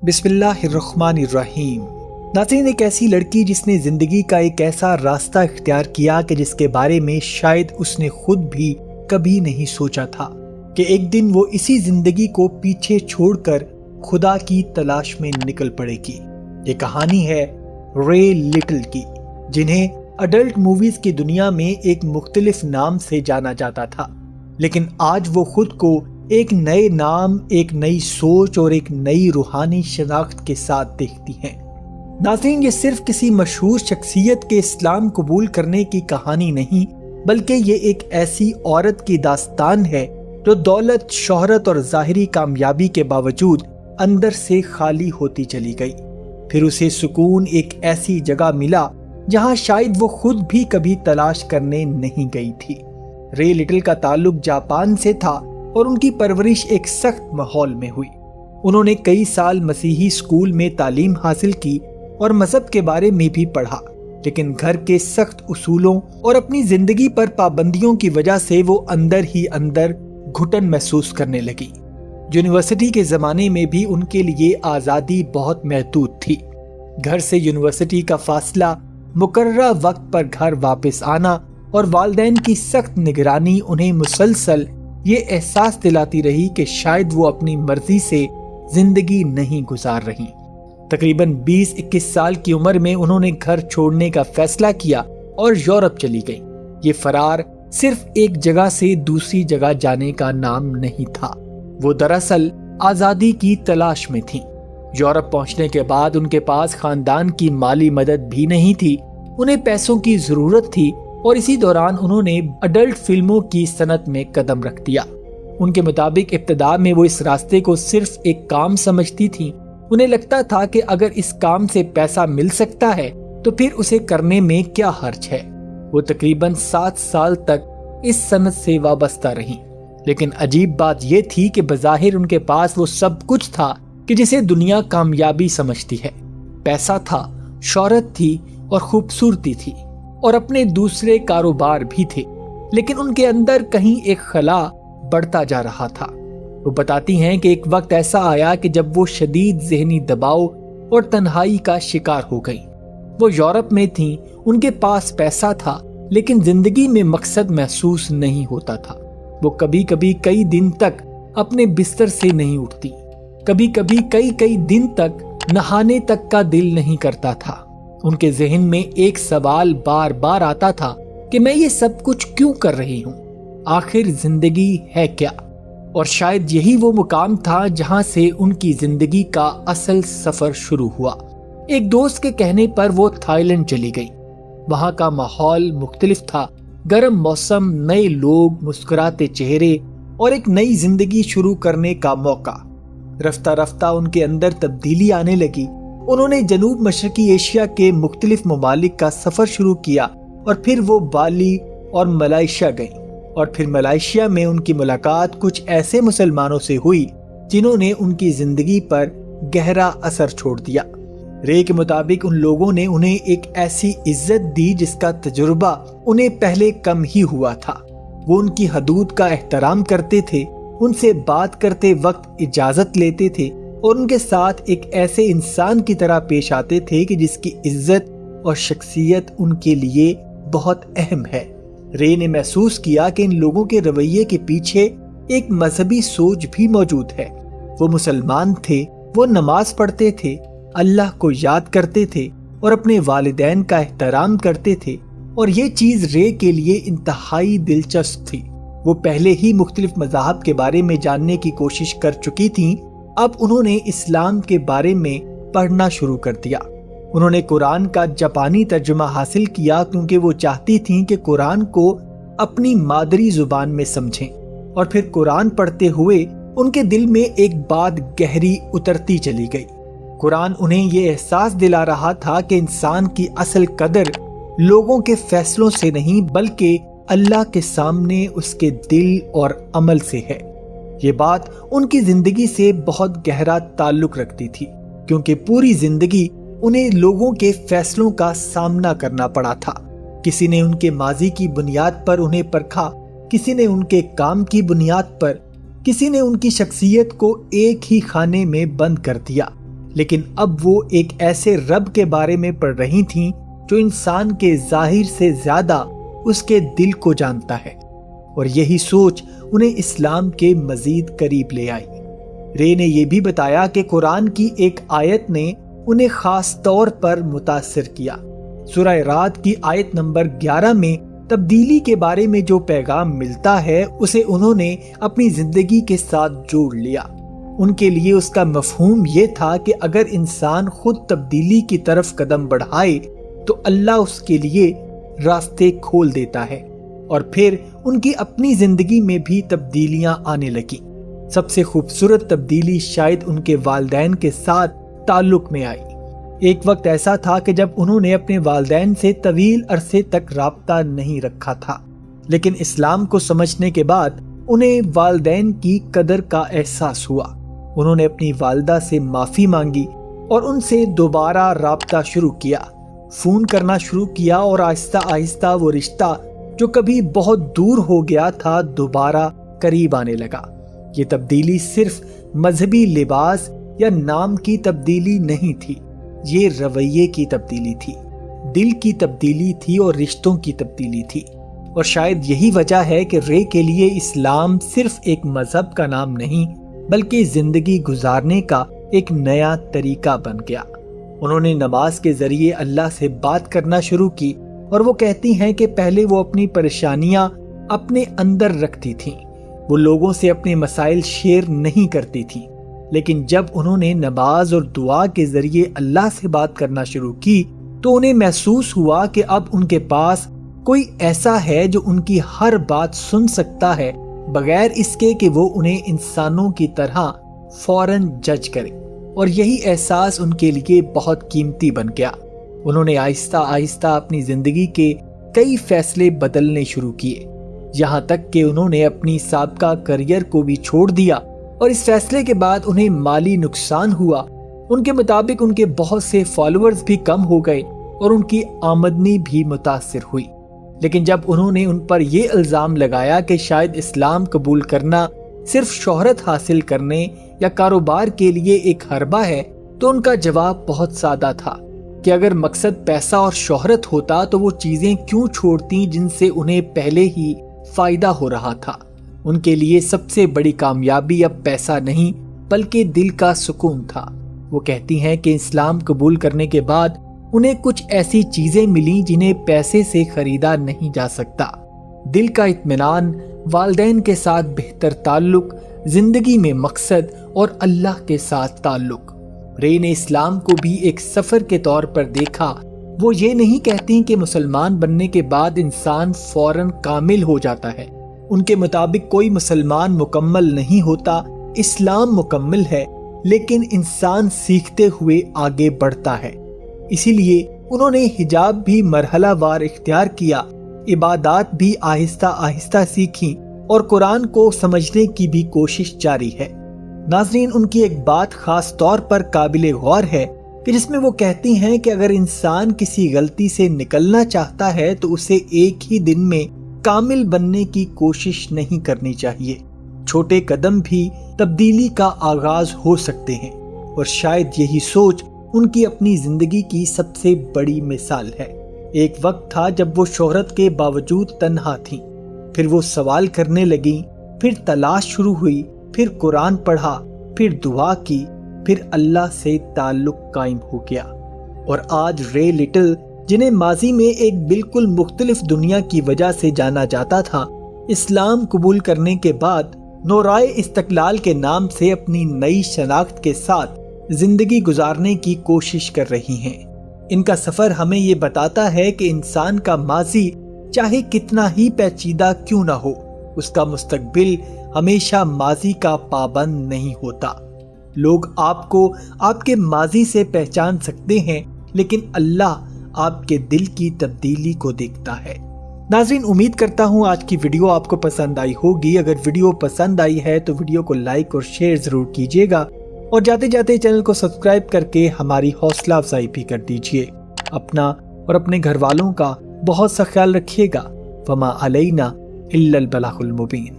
بسم اللہ الرحمن الرحیم۔ ناظرین، ایک ایسی لڑکی جس نے زندگی کا ایک ایسا راستہ اختیار کیا کہ جس کے بارے میں شاید اس نے خود بھی کبھی نہیں سوچا تھا کہ ایک دن وہ اسی زندگی کو پیچھے چھوڑ کر خدا کی تلاش میں نکل پڑے گی۔ یہ کہانی ہے رے لٹل کی، جنہیں اڈلٹ موویز کی دنیا میں ایک مختلف نام سے جانا جاتا تھا، لیکن آج وہ خود کو ایک نئے نام، ایک نئی سوچ اور ایک نئی روحانی شناخت کے ساتھ دیکھتی ہیں۔ ناظرین، یہ صرف کسی مشہور شخصیت کے اسلام قبول کرنے کی کہانی نہیں، بلکہ یہ ایک ایسی عورت کی داستان ہے جو دولت، شہرت اور ظاہری کامیابی کے باوجود اندر سے خالی ہوتی چلی گئی۔ پھر اسے سکون ایک ایسی جگہ ملا جہاں شاید وہ خود بھی کبھی تلاش کرنے نہیں گئی تھی۔ رے لٹل کا تعلق جاپان سے تھا اور ان کی پرورش ایک سخت ماحول میں ہوئی۔ انہوں نے کئی سال مسیحی اسکول میں تعلیم حاصل کی اور مذہب کے بارے میں بھی پڑھا، لیکن گھر کے سخت اصولوں اور اپنی زندگی پر پابندیوں کی وجہ سے وہ اندر ہی اندر گھٹن محسوس کرنے لگی۔ یونیورسٹی کے زمانے میں بھی ان کے لیے آزادی بہت محدود تھی۔ گھر سے یونیورسٹی کا فاصلہ، مقررہ وقت پر گھر واپس آنا اور والدین کی سخت نگرانی انہیں مسلسل یہ احساس دلاتی رہی کہ شاید وہ اپنی مرضی سے زندگی نہیں گزار رہی۔ تقریباً 20-21 سال کی عمر میں انہوں نے گھر چھوڑنے کا فیصلہ کیا اور یورپ چلی گئی۔ یہ فرار صرف ایک جگہ سے دوسری جگہ جانے کا نام نہیں تھا، وہ دراصل آزادی کی تلاش میں تھیں۔ یورپ پہنچنے کے بعد ان کے پاس خاندان کی مالی مدد بھی نہیں تھی، انہیں پیسوں کی ضرورت تھی، اور اسی دوران انہوں نے اڈلٹ فلموں کی صنعت میں قدم رکھ دیا۔ ان کے مطابق ابتدا میں وہ اس راستے کو صرف ایک کام سمجھتی تھیں۔ انہیں لگتا تھا کہ اگر اس کام سے پیسہ مل سکتا ہے تو پھر اسے کرنے میں کیا حرج ہے۔ وہ تقریباً 7 سال تک اس صنعت سے وابستہ رہیں، لیکن عجیب بات یہ تھی کہ بظاہر ان کے پاس وہ سب کچھ تھا کہ جسے دنیا کامیابی سمجھتی ہے۔ پیسہ تھا، شہرت تھی اور خوبصورتی تھی، اور اپنے دوسرے کاروبار بھی تھے، لیکن ان کے اندر کہیں ایک خلا بڑھتا جا رہا تھا۔ وہ بتاتی ہیں کہ ایک وقت ایسا آیا کہ جب وہ شدید ذہنی دباؤ اور تنہائی کا شکار ہو گئی۔ وہ یورپ میں تھیں، ان کے پاس پیسہ تھا، لیکن زندگی میں مقصد محسوس نہیں ہوتا تھا۔ وہ کبھی کبھی کئی دن تک اپنے بستر سے نہیں اٹھتی، کبھی کبھی کئی دن تک نہانے تک کا دل نہیں کرتا تھا۔ ان کے ذہن میں ایک سوال بار بار آتا تھا کہ میں یہ سب کچھ کیوں کر رہی ہوں؟ آخر زندگی ہے کیا؟ اور شاید یہی وہ مقام تھا جہاں سے ان کی زندگی کا اصل سفر شروع ہوا۔ ایک دوست کے کہنے پر وہ تھائی لینڈ چلی گئی۔ وہاں کا ماحول مختلف تھا، گرم موسم، نئے لوگ، مسکراتے چہرے اور ایک نئی زندگی شروع کرنے کا موقع۔ رفتہ رفتہ ان کے اندر تبدیلی آنے لگی۔ انہوں نے جنوب مشرقی ایشیا کے مختلف ممالک کا سفر شروع کیا، اور پھر وہ بالی اور ملائیشیا گئیں، اور پھر ملائیشیا میں ان کی ملاقات کچھ ایسے مسلمانوں سے ہوئی جنہوں نے ان کی زندگی پر گہرا اثر چھوڑ دیا۔ رے کے مطابق ان لوگوں نے انہیں ایک ایسی عزت دی جس کا تجربہ انہیں پہلے کم ہی ہوا تھا۔ وہ ان کی حدود کا احترام کرتے تھے، ان سے بات کرتے وقت اجازت لیتے تھے، اور ان کے ساتھ ایک ایسے انسان کی طرح پیش آتے تھے کہ جس کی عزت اور شخصیت ان کے لیے بہت اہم ہے۔ رے نے محسوس کیا کہ ان لوگوں کے رویے کے پیچھے ایک مذہبی سوچ بھی موجود ہے۔ وہ مسلمان تھے، وہ نماز پڑھتے تھے، اللہ کو یاد کرتے تھے اور اپنے والدین کا احترام کرتے تھے، اور یہ چیز رے کے لیے انتہائی دلچسپ تھی۔ وہ پہلے ہی مختلف مذاہب کے بارے میں جاننے کی کوشش کر چکی تھیں، اب انہوں نے اسلام کے بارے میں پڑھنا شروع کر دیا۔ انہوں نے قرآن کا جاپانی ترجمہ حاصل کیا کیونکہ وہ چاہتی تھیں کہ قرآن کو اپنی مادری زبان میں سمجھیں، اور پھر قرآن پڑھتے ہوئے ان کے دل میں ایک بات گہری اترتی چلی گئی۔ قرآن انہیں یہ احساس دلا رہا تھا کہ انسان کی اصل قدر لوگوں کے فیصلوں سے نہیں بلکہ اللہ کے سامنے اس کے دل اور عمل سے ہے۔ یہ بات ان کی زندگی سے بہت گہرا تعلق رکھتی تھی، کیونکہ پوری زندگی انہیں لوگوں کے فیصلوں کا سامنا کرنا پڑا تھا۔ کسی نے ان کے ماضی کی بنیاد پر انہیں پرکھا، کسی نے ان کے کام کی بنیاد پر، کسی نے ان کی شخصیت کو ایک ہی خانے میں بند کر دیا، لیکن اب وہ ایک ایسے رب کے بارے میں پڑھ رہی تھیں جو انسان کے ظاہر سے زیادہ اس کے دل کو جانتا ہے، اور یہی سوچ انہیں اسلام کے مزید قریب لے آئی۔ رے نے یہ بھی بتایا کہ قرآن کی ایک آیت نے انہیں خاص طور پر متاثر کیا۔ سورہ رعد کی آیت نمبر 11 میں تبدیلی کے بارے میں جو پیغام ملتا ہے اسے انہوں نے اپنی زندگی کے ساتھ جوڑ لیا۔ ان کے لیے اس کا مفہوم یہ تھا کہ اگر انسان خود تبدیلی کی طرف قدم بڑھائے تو اللہ اس کے لیے راستے کھول دیتا ہے، اور پھر ان کی اپنی زندگی میں بھی تبدیلیاں آنے لگیں۔ سب سے خوبصورت تبدیلی شاید ان کے والدین کے ساتھ تعلق میں آئی۔ ایک وقت ایسا تھا کہ جب انہوں نے اپنے والدین سے طویل عرصے تک رابطہ نہیں رکھا تھا، لیکن اسلام کو سمجھنے کے بعد انہیں والدین کی قدر کا احساس ہوا۔ انہوں نے اپنی والدہ سے معافی مانگی اور ان سے دوبارہ رابطہ شروع کیا، فون کرنا شروع کیا، اور آہستہ آہستہ وہ رشتہ جو کبھی بہت دور ہو گیا تھا دوبارہ قریب آنے لگا۔ یہ تبدیلی صرف مذہبی لباس یا نام کی تبدیلی نہیں تھی، یہ رویے کی تبدیلی تھی، دل کی تبدیلی تھی اور رشتوں کی تبدیلی تھی۔ اور شاید یہی وجہ ہے کہ رے کے لیے اسلام صرف ایک مذہب کا نام نہیں بلکہ زندگی گزارنے کا ایک نیا طریقہ بن گیا۔ انہوں نے نماز کے ذریعے اللہ سے بات کرنا شروع کی، اور وہ کہتی ہیں کہ پہلے وہ اپنی پریشانیاں اپنے اندر رکھتی تھیں، وہ لوگوں سے اپنے مسائل شیئر نہیں کرتی تھیں، لیکن جب انہوں نے نماز اور دعا کے ذریعے اللہ سے بات کرنا شروع کی تو انہیں محسوس ہوا کہ اب ان کے پاس کوئی ایسا ہے جو ان کی ہر بات سن سکتا ہے بغیر اس کے کہ وہ انہیں انسانوں کی طرح فوراً جج کرے، اور یہی احساس ان کے لیے بہت قیمتی بن گیا۔ انہوں نے آہستہ آہستہ اپنی زندگی کے کئی فیصلے بدلنے شروع کیے، یہاں تک کہ انہوں نے اپنی سابقہ کریئر کو بھی چھوڑ دیا، اور اس فیصلے کے بعد انہیں مالی نقصان ہوا۔ ان کے مطابق ان کے بہت سے فالوورز بھی کم ہو گئے اور ان کی آمدنی بھی متاثر ہوئی۔ لیکن جب انہوں نے ان پر یہ الزام لگایا کہ شاید اسلام قبول کرنا صرف شہرت حاصل کرنے یا کاروبار کے لیے ایک حربہ ہے، تو ان کا جواب بہت سادہ تھا کہ اگر مقصد پیسہ اور شہرت ہوتا تو وہ چیزیں کیوں چھوڑتی جن سے انہیں پہلے ہی فائدہ ہو رہا تھا۔ ان کے لیے سب سے بڑی کامیابی اب پیسہ نہیں بلکہ دل کا سکون تھا۔ وہ کہتی ہیں کہ اسلام قبول کرنے کے بعد انہیں کچھ ایسی چیزیں ملیں جنہیں پیسے سے خریدا نہیں جا سکتا، دل کا اطمینان، والدین کے ساتھ بہتر تعلق، زندگی میں مقصد اور اللہ کے ساتھ تعلق۔ رے نے اسلام کو بھی ایک سفر کے طور پر دیکھا۔ وہ یہ نہیں کہتی کہ مسلمان بننے کے بعد انسان فوراً کامل ہو جاتا ہے۔ ان کے مطابق کوئی مسلمان مکمل نہیں ہوتا، اسلام مکمل ہے، لیکن انسان سیکھتے ہوئے آگے بڑھتا ہے۔ اسی لیے انہوں نے حجاب بھی مرحلہ وار اختیار کیا، عبادات بھی آہستہ آہستہ سیکھیں، اور قرآن کو سمجھنے کی بھی کوشش جاری ہے۔ ناظرین، ان کی ایک بات خاص طور پر قابل غور ہے کہ جس میں وہ کہتی ہیں کہ اگر انسان کسی غلطی سے نکلنا چاہتا ہے تو اسے ایک ہی دن میں کامل بننے کی کوشش نہیں کرنی چاہیے۔ چھوٹے قدم بھی تبدیلی کا آغاز ہو سکتے ہیں، اور شاید یہی سوچ ان کی اپنی زندگی کی سب سے بڑی مثال ہے۔ ایک وقت تھا جب وہ شہرت کے باوجود تنہا تھیں، پھر وہ سوال کرنے لگیں، پھر تلاش شروع ہوئی، پھر قرآن پڑھا، پھر دعا کی، پھر اللہ سے تعلق قائم ہو گیا۔ اور آج رے لٹل، جنہیں ماضی میں ایک بالکل مختلف دنیا کی وجہ سے جانا جاتا تھا، اسلام قبول کرنے کے بعد نورائے استقلال کے نام سے اپنی نئی شناخت کے ساتھ زندگی گزارنے کی کوشش کر رہی ہیں۔ ان کا سفر ہمیں یہ بتاتا ہے کہ انسان کا ماضی چاہے کتنا ہی پیچیدہ کیوں نہ ہو، اس کا مستقبل ہمیشہ ماضی کا پابند نہیں ہوتا۔ لوگ آپ کو آپ کے ماضی سے پہچان سکتے ہیں، لیکن اللہ آپ کے دل کی تبدیلی کو دیکھتا ہے۔ ناظرین، امید کرتا ہوں آج کی ویڈیو آپ کو پسند آئی ہوگی۔ اگر ویڈیو پسند آئی ہے تو ویڈیو کو لائک اور شیئر ضرور کیجیے گا، اور جاتے جاتے چینل کو سبسکرائب کر کے ہماری حوصلہ افزائی بھی کر دیجیے۔ اپنا اور اپنے گھر والوں کا بہت سا خیال رکھیے گا۔ وما علینا الا البلاغ المبین۔